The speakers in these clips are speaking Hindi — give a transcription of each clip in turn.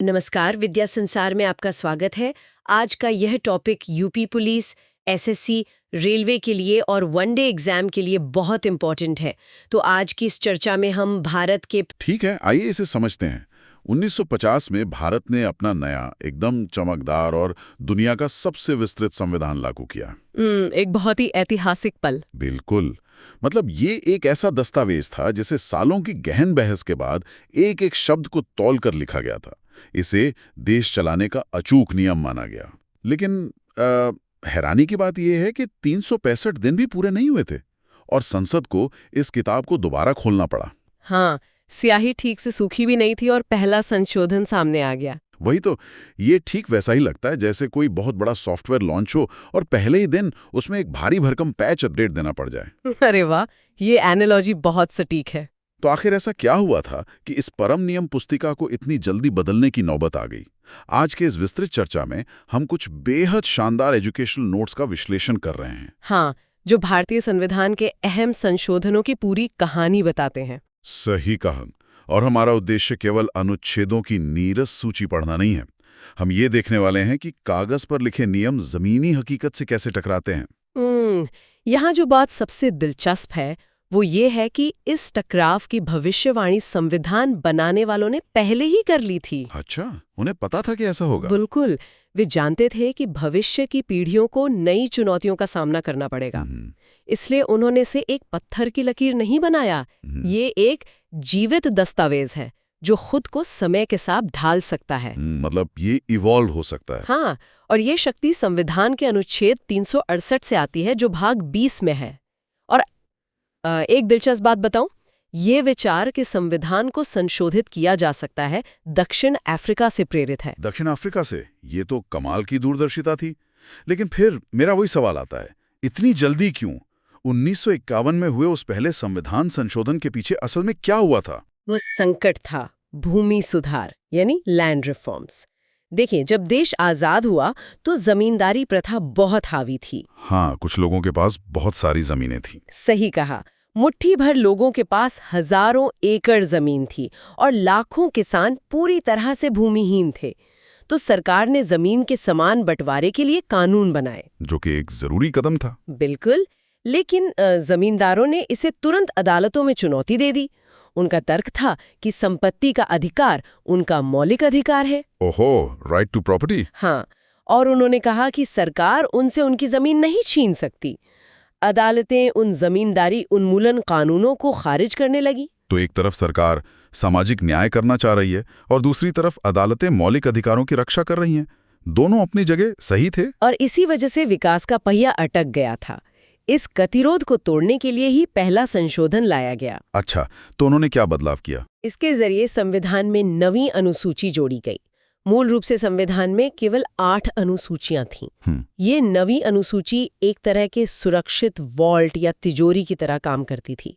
नमस्कार, विद्या संसार में आपका स्वागत है। आज का यह topic UP police, SSC, railway के लिए और वनडे एग्जाम के लिए बहुत इम्पोर्टेंट है। तो आज की इस चर्चा में हम भारत के ठीक है, आइए इसे समझते हैं। 1950 में भारत ने अपना नया, एकदम चमकदार और दुनिया का सबसे विस्तृत संविधान लागू किया। एक बहुत ही ऐतिहासिक पल। बिल्कुल। मतलब ये एक ऐसा दस्तावेज था जिसे सालों की गहन बहस के बाद एक एक शब्द को तौलकर लिखा गया था। इसे देश चलाने का अचूक नियम माना गया। लेकिन हैरानी की बात यह है कि 365 दिन भी पूरे नहीं हुए थे और संसद को इस किताब को दोबारा खोलना पड़ा। हाँ, स्याही ठीक से सूखी भी नहीं थी और पहला संशोधन सामने आ गया। वही तो, ये ठीक वैसा ही लगता है जैसे कोई बहुत बड़ा सॉफ्टवेयर लॉन्च हो और पहले ही दिन उसमें एक भारी भरकम पैच अपडेट देना पड़ जाए। अरे वाह, ये एनालॉजी बहुत सटीक है। तो आखिर ऐसा क्या हुआ था कि इस परम नियम पुस्तिका को इतनी जल्दी बदलने की नौबत आ गई? आज के इस विस्तृत चर्चा में हम कुछ बेहद शानदार एजुकेशनल नोट्स का विश्लेषण कर रहे हैं। हाँ, जो भारतीय संविधान के अहम संशोधनों की पूरी कहानी बताते हैं। सही कहा। और हमारा उद्देश्य केवल अनुच्छेदों की नीरस सूची पढ़ना नहीं है। हम ये देखने वाले हैं कि कागज पर लिखे नियम जमीनी हकीकत से कैसे टकराते हैं। यहाँ जो बात सबसे दिलचस्प है वो ये है कि इस टकराव की भविष्यवाणी संविधान बनाने वालों ने पहले ही कर ली थी। अच्छा, उन्हें पता था कि ऐसा होगा? बिल्कुल, वे जानते थे कि भविष्य की पीढ़ियों को नई चुनौतियों का सामना करना पड़ेगा। इसलिए उन्होंने इसे एक पत्थर की लकीर नहीं बनाया। ये एक जीवित दस्तावेज है जो खुद को समय के साथ ढाल सकता है। मतलब ये इवॉल्व हो सकता है। हाँ, और ये शक्ति संविधान के अनुच्छेद 368 से आती है जो भाग 20 में है। और एक दिलचस्प बात बताऊं, ये विचार कि संविधान को संशोधित किया जा सकता है दक्षिण अफ्रीका से प्रेरित है। दक्षिण अफ्रीका से? ये तो कमाल की दूरदर्शिता थी। लेकिन फिर मेरा वही सवाल आता है, इतनी जल्दी क्यों? 1951 में हुए उस पहले संविधान संशोधन के पीछे असल में क्या हुआ था? वो संकट था भूमि सुधार, यानी लैंड रिफॉर्म्स। देखिए, जब देश आजाद हुआ तो जमींदारी प्रथा बहुत हावी थी। हाँ, कुछ लोगों के पास बहुत सारी जमीनें थी। सही कहा, मुट्ठी भर लोगों के पास हजारों एकड़ जमीन थी और लाखों किसान पूरी तरह से भूमिहीन थे। तो सरकार ने जमीन के समान बंटवारे के लिए कानून बनाए, जो कि एक जरूरी कदम था। बिल्कुल, लेकिन जमींदारों ने इसे तुरंत अदालतों में चुनौती दे दी। उनका तर्क था कि संपत्ति का अधिकार उनका मौलिक अधिकार है। ओहो, राइट टू प्रॉपर्टी। हाँ, और उन्होंने कहा कि सरकार उनसे उनकी जमीन नहीं छीन सकती। अदालतें उन जमींदारी उन्मूलन कानूनों को खारिज करने लगी। तो एक तरफ सरकार सामाजिक न्याय करना चाह रही है और दूसरी तरफ अदालतें मौलिक अधिकारों की रक्षा कर रही हैं। दोनों अपनी जगह सही थे। और इसी वजह से विकास का पहिया अटक गया था। इस गतिरोध को तोड़ने के लिए ही पहला संशोधन लाया गया। अच्छा, तो उन्होंने क्या बदलाव किया? इसके जरिए संविधान में नवी अनुसूची जोड़ी गई। मूल रूप से संविधान में केवल 8 अनुसूचियां थीं। ये नवी अनुसूची एक तरह के सुरक्षित वॉल्ट या तिजोरी की तरह काम करती थी।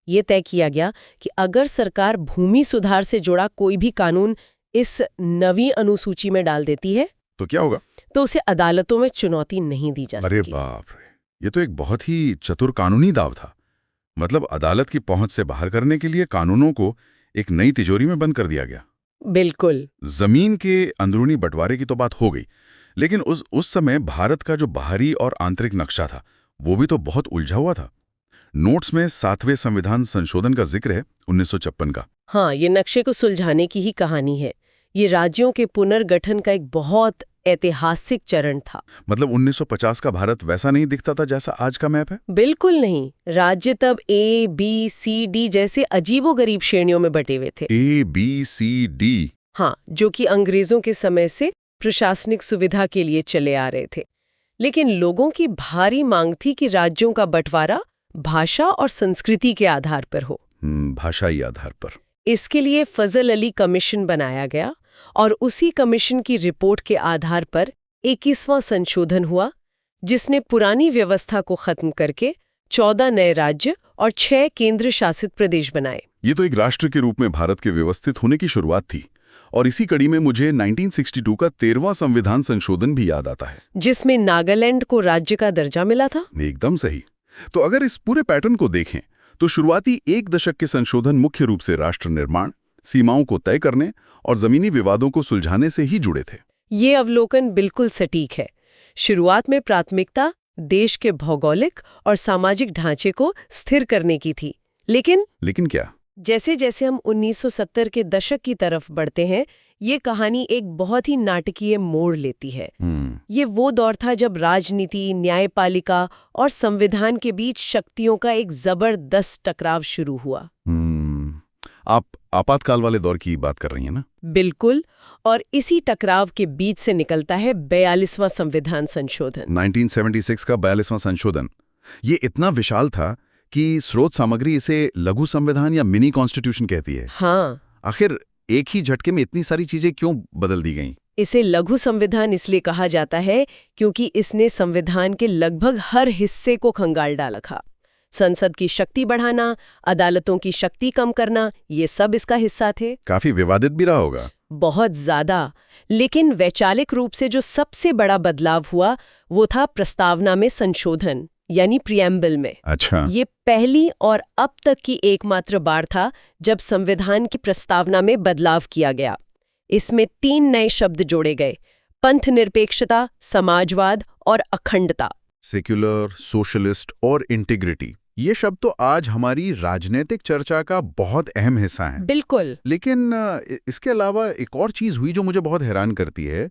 ये तय किया गया कि अगर सरकार भूमि सुधार से जुड़ा कोई भी कानून इस नवी अनुसूची में डाल देती है तो क्या होगा? तो उसे अदालतों में चुनौती नहीं दी जा सकती। अरे बाप रे, ये तो एक बहुत ही चतुर कानूनी दाव था। मतलब अदालत की पहुंच से बाहर करने के लिए कानूनों को एक नई तिजोरी में बंद कर दिया गया। बिल्कुल। जमीन के अंदरूनी बंटवारे की तो बात हो गई, लेकिन उस समय भारत का जो बाहरी और आंतरिक नक्शा था वो भी तो बहुत उलझा हुआ था। नोट्स में 7वें संविधान संशोधन का जिक्र है 1956 का। हाँ, ये नक्शे को सुलझाने की ही कहानी है। ये राज्यों के पुनर्गठन का एक बहुत ऐतिहासिक चरण था। मतलब 1950 का भारत वैसा नहीं दिखता था जैसा आज का मैप है? बिल्कुल नहीं। राज्य तब A, B, C, D जैसे अजीबोगरीब श्रेणियों में बटे हुए थे। A, B, C, D। हाँ, जो कि अंग्रेजों के समय से प्रशासनिक सुविधा के लिए चले आ रहे थे। लेकिन लोगों की भारी मांग थी कि राज्यों का बंटवारा भाषा और संस्कृति के आधार पर हो। भाषाई आधार पर। इसके लिए फजल अली कमीशन बनाया गया और उसी कमीशन की रिपोर्ट के आधार पर 21वां संशोधन हुआ, जिसने पुरानी व्यवस्था को खत्म करके 14 नए राज्य और 6 केंद्र शासित प्रदेश बनाए। ये तो एक राष्ट्र के रूप में भारत के व्यवस्थित होने की शुरुआत थी। और इसी कड़ी में मुझे 1962 का 13वां संविधान संशोधन भी याद आता है, जिसमें नागालैंड को राज्य का दर्जा मिला था। एकदम सही। तो अगर इस पूरे पैटर्न को देखें तो शुरुआती एक दशक के संशोधन मुख्य रूप से राष्ट्र निर्माण, सीमाओं को तय करने और जमीनी विवादों को सुलझाने से ही जुड़े थे। ये अवलोकन बिल्कुल सटीक है। शुरुआत में प्राथमिकता देश के भौगोलिक और सामाजिक ढांचे को स्थिर करने की थी, लेकिन क्या? जैसे जैसे हम 1970 के दशक की तरफ बढ़ते हैं, ये कहानी एक बहुत ही नाटकीय मोड़ लेती है। ये वो दौर था जब राजनीति, न्यायपालिका और संविधान के बीच शक्तियों का एक जबरदस्त टकराव शुरू हुआ। आप आपातकाल वाले दौर की बात कर रही हैं ना? बिल्कुल, और इसी टकराव के बीच से निकलता है 42वां संविधान संशोधन। 1976 का 42वां संशोधन। ये इतना विशाल था कि स्रोत सामग्री इसे लघु संविधान या मिनी कॉन्स्टिट्यूशन कहती है। हाँ। आखिर एक ही झटके में इतनी सारी चीजें क्यों बदल दी गईं? इसे लघु संविधान इसलिए कहा जाता है क्योंकि इसने संविधान के लगभग हर हिस्से को खंगाल डाला था। संसद की शक्ति बढ़ाना, अदालतों की शक्ति कम करना, ये सब इसका हिस्सा थे। काफी विवादित भी रहा होगा। बहुत ज्यादा। लेकिन वैचारिक रूप से जो सबसे बड़ा बदलाव हुआ वो था प्रस्तावना में संशोधन, यानी प्रिएम्बल में। अच्छा। ये पहली और अब तक की एकमात्र बार था जब संविधान की प्रस्तावना में बदलाव किया गया। इसमें 3 नए शब्द जोड़े गए: पंथनिरपेक्षता, समाजवाद और अखंडता। सेक्युलर, सोशलिस्ट और इंटीग्रिटी, ये शब्द तो आज हमारी राजनीतिक चर्चा का बहुत अहम हिस्सा है। बिल्कुल। लेकिन इसके अलावा एक और चीज हुई जो मुझे बहुत हैरान करती है।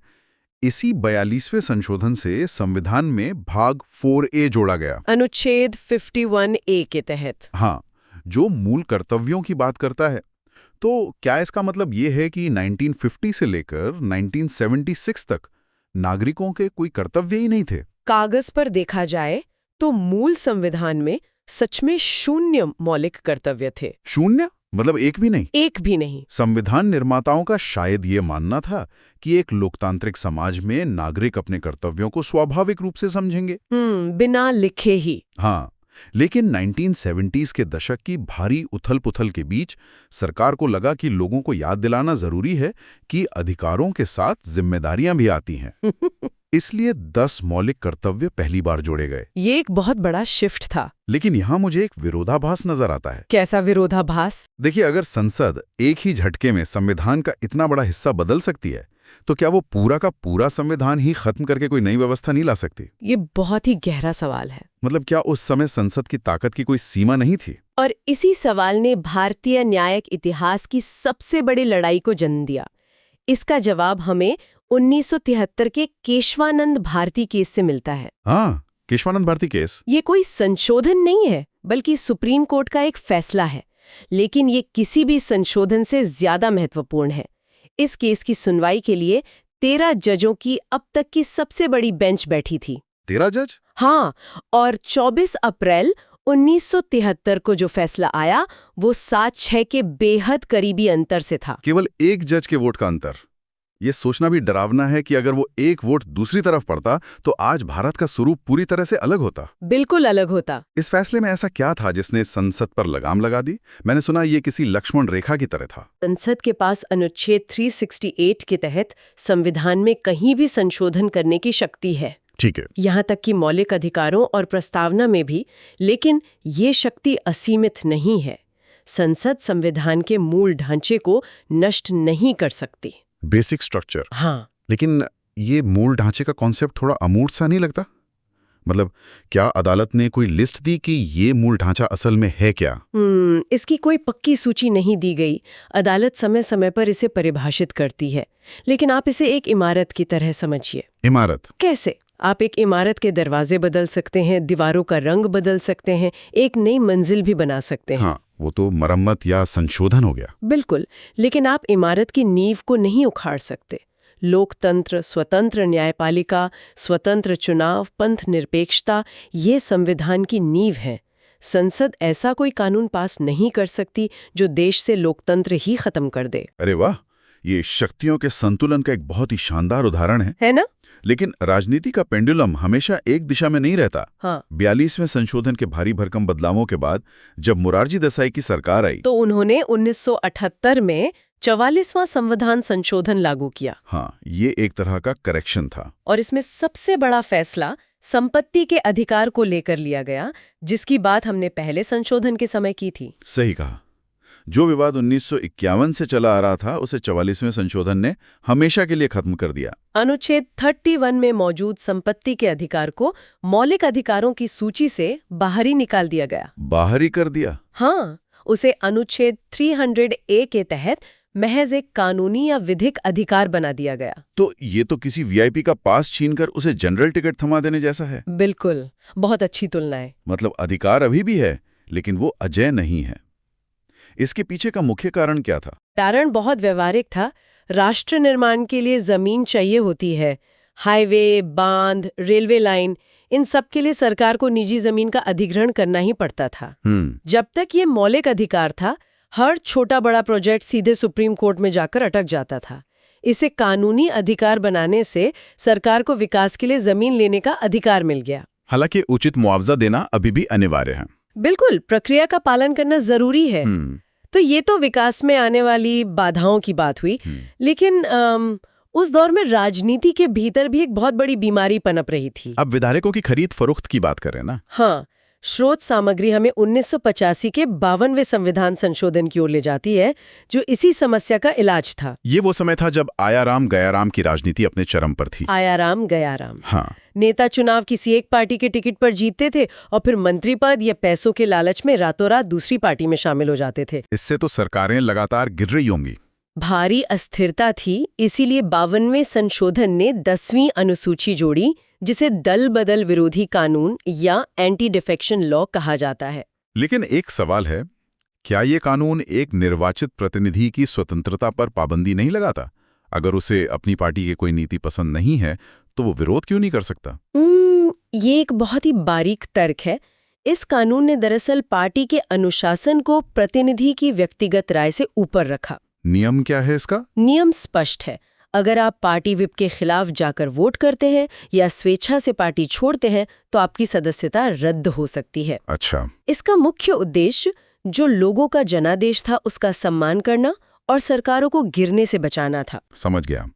इसी 42वें संशोधन से संविधान में भाग 4A जोड़ा गया, अनुच्छेद 51A के तहत। हाँ, जो मूल कर्तव्यों की बात करता है। तो क्या इसका मतलब ये है कि 1950 से लेकर 1976 तक नागरिकों के कोई कर्तव्य ही नहीं थे? कागज पर देखा जाए तो मूल संविधान में सच में 0 मौलिक कर्तव्य थे। 0? मतलब एक भी नहीं? एक भी नहीं। संविधान निर्माताओं का शायद ये मानना था कि एक लोकतांत्रिक समाज में नागरिक अपने कर्तव्यों को स्वाभाविक रूप से समझेंगे, बिना लिखे ही। हाँ, लेकिन 1970s के दशक की भारी उथल-पुथल के बीच सरकार को लगा कि लोगों को याद दिलाना जरूरी है कि अधिकारों के साथ जिम्मेदारियां भी आती हैं। इसलिए 10 मौलिक कर्तव्य पहली बार जोड़े गए। ये एक बहुत बड़ा शिफ्ट था। लेकिन यहाँ मुझे एक विरोधाभास नजर आता है। कैसा विरोधाभास? देखिए, अगर संसद एक ही झटके में संविधान का इतना बड़ा हिस्सा बदल सकती है, तो क्या वो पूरा का पूरा संविधान ही खत्म करके कोई नई व्यवस्था नहीं ला सकती? ये बहुत ही गहरा सवाल है। मतलब क्या उस समय संसद की ताकत की कोई सीमा नहीं थी? और इसी सवाल ने भारतीय न्यायिक इतिहास की सबसे बड़ी लड़ाई को जन्म दिया। इसका जवाब हमें 1973 के केशवानंद भारती केस से मिलता है। हाँ, केशवानंद भारती केस। ये कोई संशोधन नहीं है, बल्कि सुप्रीम कोर्ट का एक फैसला है। लेकिन ये किसी भी संशोधन से ज्यादा महत्वपूर्ण है। इस केस की सुनवाई के लिए 13 जजों की अब तक की सबसे बड़ी बेंच बैठी थी। 13 जज? हाँ, और 24 अप्रैल 1973 को जो फैसला आया वो 7-6 के बेहद करीबी अंतर से था। केवल एक जज के वोट का अंतर। ये सोचना भी डरावना है कि अगर वो एक वोट दूसरी तरफ पड़ता तो आज भारत का स्वरूप पूरी तरह से अलग होता। बिल्कुल अलग होता। इस फैसले में ऐसा क्या था जिसने संसद पर लगाम लगा दी? मैंने सुना ये किसी लक्ष्मण रेखा की तरह था। संसद के पास अनुच्छेद 368 के तहत संविधान में कहीं भी संशोधन करने की शक्ति है। ठीक है। यहाँ तक कि मौलिक अधिकारों और प्रस्तावना में भी। लेकिन ये शक्ति असीमित नहीं है। संसद संविधान के मूल ढांचे को नष्ट नहीं कर सकती। Basic structure. हाँ। लेकिन ये मूल ढांचे का कॉन्सेप्ट थोड़ा अमूर्त सा नहीं लगता? मतलब क्या अदालत ने कोई लिस्ट दी कि ये मूल ढांचा असल में है क्या? इसकी कोई पक्की सूची नहीं दी गई। अदालत समय समय पर इसे परिभाषित करती है, लेकिन आप इसे एक इमारत की तरह समझिए। इमारत कैसे? आप एक इमारत के दरवाजे बदल सकते हैं, दीवारों का रंग बदल सकते हैं, एक नई मंजिल भी बना सकते हैं। हाँ, वो तो मरम्मत या संशोधन हो गया। बिल्कुल, लेकिन आप इमारत की नींव को नहीं उखाड़ सकते। लोकतंत्र, स्वतंत्र न्यायपालिका, स्वतंत्र चुनाव, पंथ निरपेक्षता, ये संविधान की नींव है। संसद ऐसा कोई कानून पास नहीं कर सकती जो देश से लोकतंत्र ही खत्म कर दे। अरे वाह, ये शक्तियों के संतुलन का एक बहुत ही शानदार उदाहरण है ना? लेकिन राजनीति का पेंडुलम हमेशा एक दिशा में नहीं रहता। हाँ। 42वें संशोधन के भारी भरकम बदलावों के बाद जब मोरारजी देसाई की सरकार आई तो उन्होंने 1978 में 44वां संविधान संशोधन लागू किया। हाँ, ये एक तरह का करेक्शन था। और इसमें सबसे बड़ा फैसला संपत्ति के अधिकार को लेकर लिया गया, जिसकी बात हमने पहले संशोधन के समय की थी। सही कहा। जो विवाद 1951 से चला आ रहा था उसे 44वें संशोधन ने हमेशा के लिए खत्म कर दिया। अनुच्छेद 31 में मौजूद संपत्ति के अधिकार को मौलिक अधिकारों की सूची से बाहर ही निकाल दिया गया। बाहर ही कर दिया? हाँ, उसे अनुच्छेद 300A के तहत महज एक कानूनी या विधिक अधिकार बना दिया गया। तो ये तो किसी वीआईपी का पास छीनकर उसे जनरल टिकट थमा देने जैसा है। बिल्कुल, बहुत अच्छी तुलना है। मतलब अधिकार अभी भी है, लेकिन वो अजेय नहीं है। इसके पीछे का मुख्य कारण क्या था? कारण बहुत व्यवहारिक था। राष्ट्र निर्माण के लिए जमीन चाहिए होती है। हाईवे, बांध, रेलवे लाइन, इन सब के लिए सरकार को निजी जमीन का अधिग्रहण करना ही पड़ता था। जब तक ये मौलिक अधिकार था, हर छोटा बड़ा प्रोजेक्ट सीधे सुप्रीम कोर्ट में जाकर अटक जाता था। इसे कानूनी अधिकार बनाने से सरकार को विकास के लिए जमीन लेने का अधिकार मिल गया। हालांकि उचित मुआवजा देना अभी भी अनिवार्य है। बिल्कुल, प्रक्रिया का पालन करना जरूरी है। तो ये तो विकास में आने वाली बाधाओं की बात हुई, लेकिन उस दौर में राजनीति के भीतर भी एक बहुत बड़ी बीमारी पनप रही थी। अब विधायकों की खरीद फरोख्त की बात करें ना। हाँ, स्रोत सामग्री हमें 1985 के 52वें संविधान संशोधन की ओर ले जाती है, जो इसी समस्या का इलाज था। ये वो समय था जब आया राम गया राम की राजनीति अपने चरम पर थी। आया राम गया राम। हाँ। नेता चुनाव किसी एक पार्टी के टिकट पर जीतते थे और फिर मंत्री पद या पैसों के लालच में रातों रात दूसरी पार्टी में शामिल हो जाते थे। इससे तो सरकारें लगातार गिर रही होंगी। भारी अस्थिरता थी, इसीलिए 52वें संशोधन ने 10वीं अनुसूची जोड़ी, जिसे दल बदल विरोधी कानून या एंटी डिफेक्शन लॉ कहा जाता है। लेकिन एक सवाल है, क्या ये कानून एक निर्वाचित प्रतिनिधि की स्वतंत्रता पर पाबंदी नहीं लगाता? अगर उसे अपनी पार्टी की कोई नीति पसंद नहीं है तो वो विरोध क्यों नहीं कर सकता? ये एक बहुत ही बारीक तर्क है। इस कानून ने दरअसल पार्टी के अनुशासन को प्रतिनिधि की व्यक्तिगत राय से ऊपर रखा। नियम क्या है इसका? नियम स्पष्ट है। अगर आप पार्टी विप के खिलाफ जाकर वोट करते हैं या स्वेच्छा से पार्टी छोड़ते हैं तो आपकी सदस्यता रद्द हो सकती है। अच्छा। इसका मुख्य उद्देश्य जो लोगों का जनादेश था उसका सम्मान करना और सरकारों को गिरने से बचाना था। समझ गया।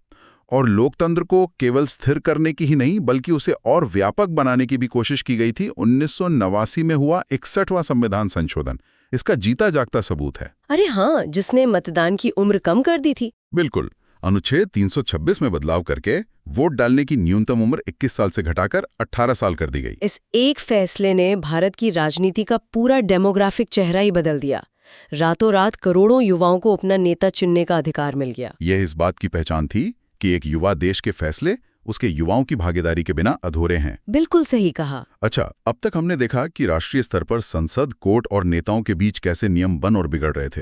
और लोकतंत्र को केवल स्थिर करने की ही नहीं बल्कि उसे और व्यापक बनाने की भी कोशिश की गई थी। 1989 में हुआ 61वां संविधान संशोधन इसका जीता जागता सबूत है। अरे हाँ, जिसने मतदान की उम्र कम कर दी थी। बिल्कुल। अनुच्छेद 326 में बदलाव करके वोट डालने की न्यूनतम उम्र 21 साल से घटाकर 18 साल कर दी गई। इस एक फैसले ने भारत की राजनीति का पूरा डेमोग्राफिक चेहरा ही बदल दिया। रातों रात करोड़ों युवाओं को अपना नेता चुनने का अधिकार मिल गया। यह इस बात की पहचान थी कि एक युवा देश के फैसले उसके युवाओं की भागीदारी के बिना अधूरे हैं। बिल्कुल सही कहा। अच्छा, अब तक हमने देखा कि राष्ट्रीय स्तर पर संसद, कोर्ट और नेताओं के बीच कैसे नियम बन और बिगड़ रहे थे,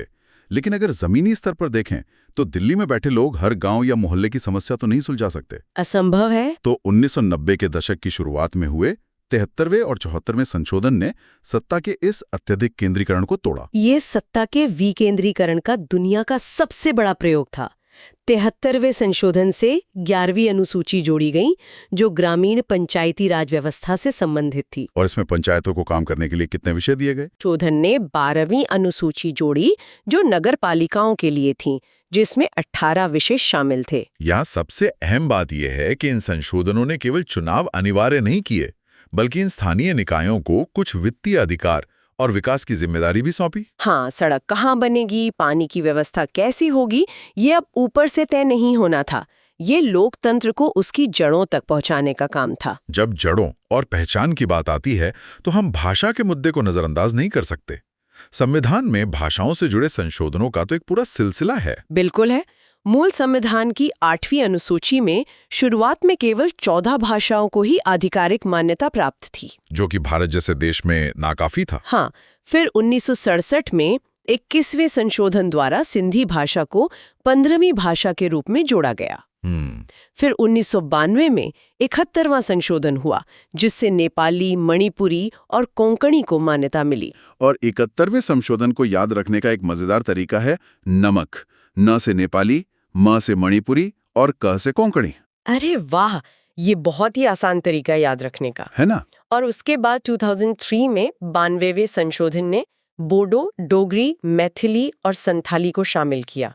लेकिन अगर जमीनी स्तर पर देखें तो दिल्ली में बैठे लोग हर गांव या मोहल्ले की समस्या तो नहीं सुलझा सकते। असंभव है। तो 1990 के दशक की शुरुआत में हुए 73वें और 74वें संशोधन ने सत्ता के इस अत्यधिक केंद्रीकरण को तोड़ा। ये सत्ता के विकेंद्रीकरण का दुनिया का सबसे बड़ा प्रयोग था। 73वें संशोधन से 11वीं अनुसूची जोड़ी गई जो ग्रामीण पंचायती राज व्यवस्था से संबंधित थी। और इसमें पंचायतों को काम करने के लिए कितने विषय दिए गए? संशोधन ने 12वीं अनुसूची जोड़ी जो नगर पालिकाओं के लिए थी, जिसमें 18 विषय शामिल थे। यहाँ सबसे अहम बात यह है कि इन संशोधनों ने केवल चुनाव अनिवार्य नहीं किए बल्कि इन स्थानीय निकायों को कुछ वित्तीय अधिकार और विकास की जिम्मेदारी भी सौंपी। हाँ, सड़क कहाँ बनेगी, पानी की व्यवस्था कैसी होगी, ये अब ऊपर से तय नहीं होना था। ये लोकतंत्र को उसकी जड़ों तक पहुंचाने का काम था। जब जड़ों और पहचान की बात आती है तो हम भाषा के मुद्दे को नजरअंदाज नहीं कर सकते। संविधान में भाषाओं से जुड़े संशोधनों का तो एक पूरा सिलसिला है। बिल्कुल है। मूल संविधान की 8वीं अनुसूची में शुरुआत में केवल 14 भाषाओं को ही आधिकारिक मान्यता प्राप्त थी, जो कि भारत जैसे देश में नाकाफी था। हाँ, फिर 1967 में 21वें संशोधन द्वारा सिंधी भाषा को 15वीं भाषा के रूप में जोड़ा गया। फिर 1992 में 71वां संशोधन हुआ जिससे नेपाली, मणिपुरी और कोंकणी को मान्यता मिली। और 71वें संशोधन को याद रखने का एक मजेदार तरीका है नमक। न से नेपाली, म से मणिपुरी और क से कोंकणी। अरे वाह, ये बहुत ही आसान तरीका याद रखने का है ना। और उसके बाद 2003 में 92वें संशोधन ने बोडो, डोगरी, मैथिली और संथाली को शामिल किया।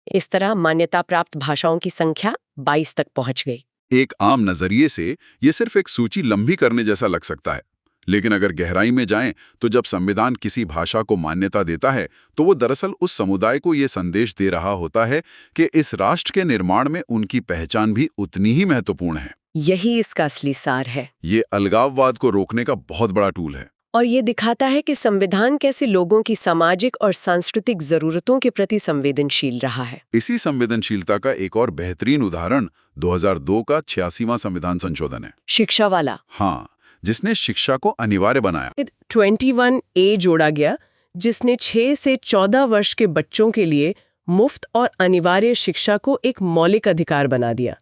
इस तरह मान्यता प्राप्त भाषाओं की संख्या 22 तक पहुंच गई। एक आम नजरिए से ये सिर्फ एक सूची लंबी करने जैसा लग सकता है, लेकिन अगर गहराई में जाएं तो जब संविधान किसी भाषा को मान्यता देता है तो वो दरअसल उस समुदाय को ये संदेश दे रहा होता है कि इस राष्ट्र के निर्माण में उनकी पहचान भी उतनी ही महत्वपूर्ण है। यही इसका असली सार है। ये अलगाववाद को रोकने का बहुत बड़ा टूल है और ये दिखाता है कि संविधान कैसे लोगों की सामाजिक और सांस्कृतिक जरूरतों के प्रति संवेदनशील रहा है। इसी संवेदनशीलता का एक और बेहतरीन उदाहरण 2002 का 86वां संविधान संशोधन है। शिक्षा वाला। हाँ, जिसने शिक्षा को अनिवार्य बनाया। 21A जोड़ा गया, जिसने 6 से 14 वर्ष के बच्चों के लिए मुफ्त और अनिवार्य शिक्षा को एक मौलिक अधिकार बना दिया।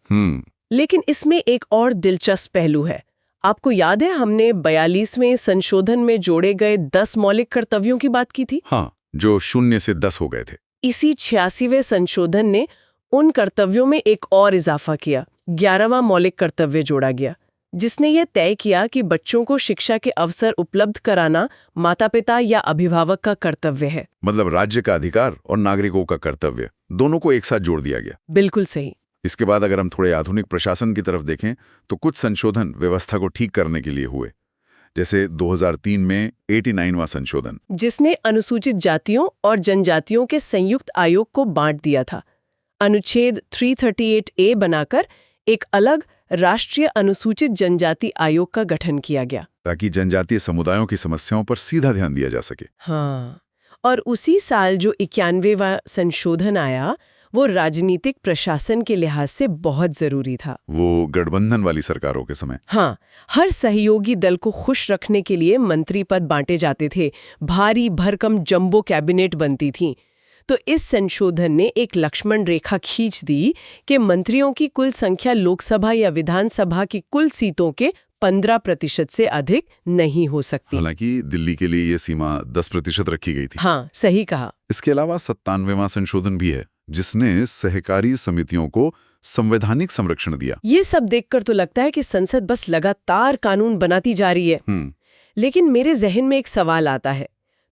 लेकिन इसमें एक और दिलचस्प पहलू है। आपको याद है हमने 42वें संशोधन में जोड़े गए 10 मौलिक कर्तव्यों की बात की थी? हाँ, जो 0 से 10 हो गए थे। इसी 86वें संशोधन ने उन कर्तव्यों में एक और इजाफा किया। 11वां मौलिक कर्तव्य जोड़ा गया, जिसने ये तय किया कि बच्चों को शिक्षा के अवसर उपलब्ध कराना माता-पिता या अभिभावक का कर्तव्य है। मतलब राज्य का अधिकार और नागरिकों का कर्तव्य, दोनों को एक साथ जोड़ दिया गया। बिल्कुल सही। इसके बाद अगर हम थोड़े आधुनिक प्रशासन की तरफ देखें तो कुछ संशोधन व्यवस्था को ठीक करने के लिए हुए, जैसे 2003 में 89वां संशोधन, जिसने अनुसूचित जातियों और जनजातियों के संयुक्त आयोग को बांट दिया था। अनुच्छेद 338A बनाकर एक अलग राष्ट्रीय अनुसूचित जनजाति आयोग का गठन किया गया, ताकि जनजातीय समुदायों की समस्याओं पर सीधा ध्यान दिया जा सके। हाँ, और उसी साल जो 91वां संशोधन आया वो राजनीतिक प्रशासन के लिहाज से बहुत जरूरी था। वो गठबंधन वाली सरकारों के समय। हाँ, हर सहयोगी दल को खुश रखने के लिए मंत्री पद बांटे जाते थे, भारी भरकम जंबो कैबिनेट बनती थी। तो इस संशोधन ने एक लक्ष्मण रेखा खींच दी कि मंत्रियों की कुल संख्या लोकसभा या विधानसभा की कुल सीटों के 15% से अधिक नहीं हो सकती। हालांकि दिल्ली के लिए ये सीमा 10% रखी गई थी। हाँ, सही कहा। इसके अलावा 97वां संशोधन भी है, जिसने सहकारी समितियों को संवैधानिक संरक्षण दिया। ये सब देखकर तो लगता है कि संसद बस लगातार कानून बनाती जा रही है। लेकिन मेरे जहन में एक सवाल आता है,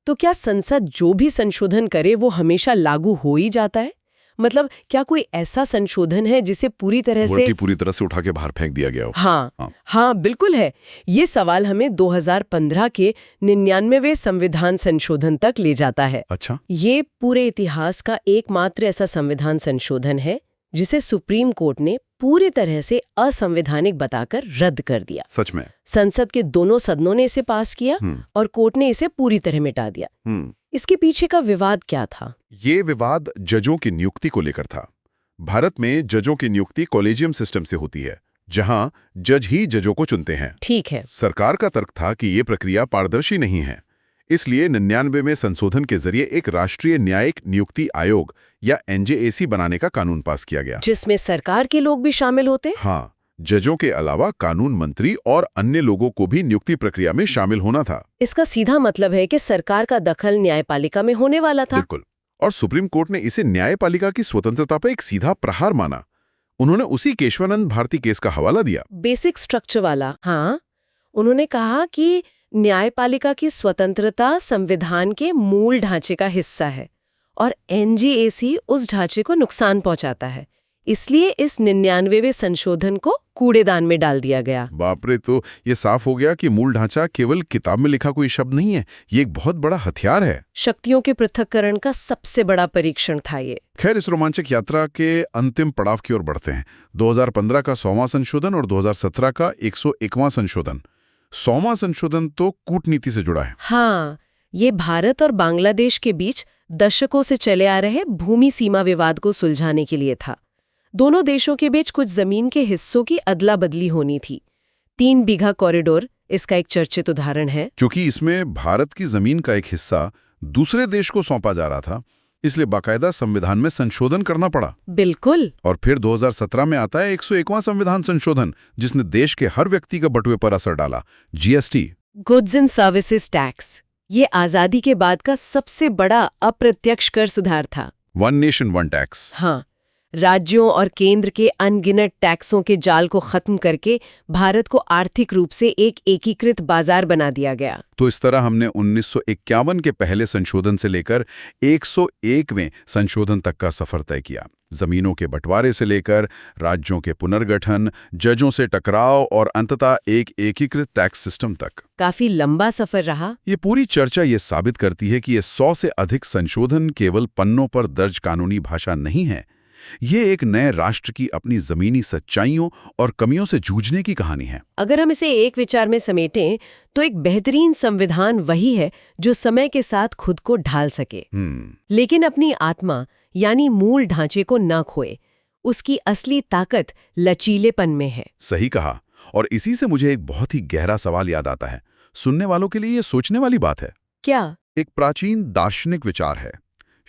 तो क्या संसद जो भी संशोधन करे वो हमेशा लागू हो ही जाता है? मतलब क्या कोई ऐसा संशोधन है जिसे पूरी तरह से उठा के बाहर फेंक दिया गया हो? हाँ, बिल्कुल है। ये सवाल हमें 2015 के 99वें संविधान संशोधन तक ले जाता है। अच्छा, ये पूरे इतिहास का एकमात्र ऐसा संविधान संशोधन है जिसे सुप्रीम कोर्ट ने पूरी तरह से असंवैधानिक बताकर रद्द कर दिया। सच में? संसद के दोनों सदनों ने इसे पास किया और कोर्ट ने इसे पूरी तरह मिटा दिया। इसके पीछे का विवाद क्या था? ये विवाद जजों की नियुक्ति को लेकर था। भारत में जजों की नियुक्ति कॉलेजियम सिस्टम से होती है, जहां जज ही जजों को चुनते हैं। ठीक है। सरकार का तर्क था कि ये प्रक्रिया पारदर्शी नहीं है, इसलिए 99 में संशोधन के जरिए एक राष्ट्रीय न्यायिक नियुक्ति आयोग या NJAC बनाने का कानून पास किया गया, जिसमें सरकार के लोग भी शामिल होते। हाँ, जजों के अलावा कानून मंत्री और अन्य लोगों को भी नियुक्ति प्रक्रिया में शामिल होना था। इसका सीधा मतलब है कि सरकार का दखल न्यायपालिका में होने वाला था। बिल्कुल। और सुप्रीम कोर्ट ने इसे न्यायपालिका की स्वतंत्रता पर एक सीधा प्रहार माना। उन्होंने उसी केशवानंद भारती केस का हवाला दिया। बेसिक स्ट्रक्चर वाला। हाँ, उन्होंने कहा कि न्यायपालिका की स्वतंत्रता संविधान के मूल ढांचे का हिस्सा है और NJAC उस ढांचे को नुकसान पहुंचाता है, इसलिए इस 99वें संशोधन को कूड़ेदान में डाल दिया गया। बाप रे, तो ये साफ हो गया कि मूल ढांचा केवल किताब में लिखा कोई शब्द नहीं है, ये एक बहुत बड़ा हथियार है। शक्तियों के पृथक्करण का सबसे बड़ा परीक्षण था ये। खैर, इस रोमांचक यात्रा के अंतिम पड़ाव की ओर बढ़ते हैं। 2015 का 100वां संशोधन और 2017 का 101वां संशोधन। 100वां संशोधन तो कूटनीति से जुड़ा है। हाँ, ये भारत और बांग्लादेश के बीच दशकों से चले आ रहे भूमि सीमा विवाद को सुलझाने के लिए था। दोनों देशों के बीच कुछ जमीन के हिस्सों की अदला बदली होनी थी। 3 बीघा कॉरिडोर इसका एक चर्चित उदाहरण है। क्योंकि इसमें भारत की जमीन का एक हिस्सा दूसरे देश को सौंपा जा रहा था, इसलिए बाकायदा संविधान में संशोधन करना पड़ा। बिल्कुल। और फिर 2017 में आता है 101वां संविधान संशोधन, जिसने देश के हर व्यक्ति का बटुए पर असर डाला। GST, goods and services tax, ये आजादी के बाद का सबसे बड़ा अप्रत्यक्ष कर सुधार था। One nation one tax. हाँ, राज्यों और केंद्र के अनगिनत टैक्सों के जाल को खत्म करके भारत को आर्थिक रूप से एक एकीकृत बाजार बना दिया गया। तो इस तरह हमने 1951 के पहले संशोधन से लेकर 101वें संशोधन तक का सफर तय किया। जमीनों के बंटवारे से लेकर राज्यों के पुनर्गठन, जजों से टकराव और अंततः एक एकीकृत टैक्स सिस्टम तक। काफी लंबा सफर रहा। ये पूरी चर्चा ये साबित करती है कि ये 100 से अधिक संशोधन केवल पन्नों पर दर्ज कानूनी भाषा नहीं है। ये एक नए राष्ट्र की अपनी जमीनी सच्चाइयों और कमियों से जूझने की कहानी है। अगर हम इसे एक विचार में समेटें तो एक बेहतरीन संविधान वही है जो समय के साथ खुद को ढाल सके, लेकिन अपनी आत्मा यानी मूल ढांचे को न खोए। उसकी असली ताकत लचीलेपन में है। सही कहा। और इसी से मुझे एक बहुत ही गहरा सवाल याद आता है। सुनने वालों के लिए ये सोचने वाली बात है। क्या? एक प्राचीन दार्शनिक विचार है,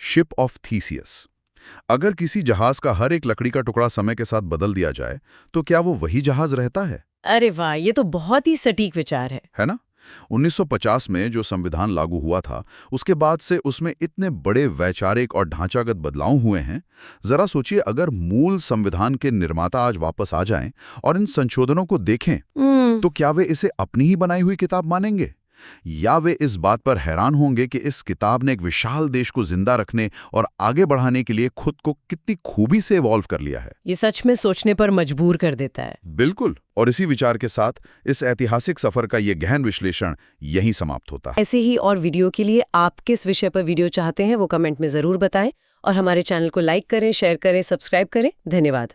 शिप ऑफ थीसियस। अगर किसी जहाज का हर एक लकड़ी का टुकड़ा समय के साथ बदल दिया जाए तो क्या वो वही जहाज रहता है? अरे वाह, ये तो बहुत ही सटीक विचार है ना? 1950 में जो संविधान लागू हुआ था, उसके बाद से उसमें इतने बड़े वैचारिक और ढांचागत बदलाव हुए हैं। जरा सोचिए, अगर मूल संविधान के निर्माता आज वापस आ जाएं और इन संशोधनों को देखें, तो क्या वे इसे अपनी ही बनाई हुई किताब मानेंगे, या वे इस बात पर हैरान होंगे कि इस किताब ने एक विशाल देश को जिंदा रखने और आगे बढ़ाने के लिए खुद को कितनी खूबी से इवॉल्व कर लिया है? ये सच में सोचने पर मजबूर कर देता है। बिल्कुल। और इसी विचार के साथ इस ऐतिहासिक सफर का ये गहन विश्लेषण यहीं समाप्त होता है। ऐसे ही और वीडियो के लिए आप किस विषय पर वीडियो चाहते हैं वो कमेंट में जरूर बताएं और हमारे चैनल को लाइक करें, शेयर करें, सब्सक्राइब करें। धन्यवाद।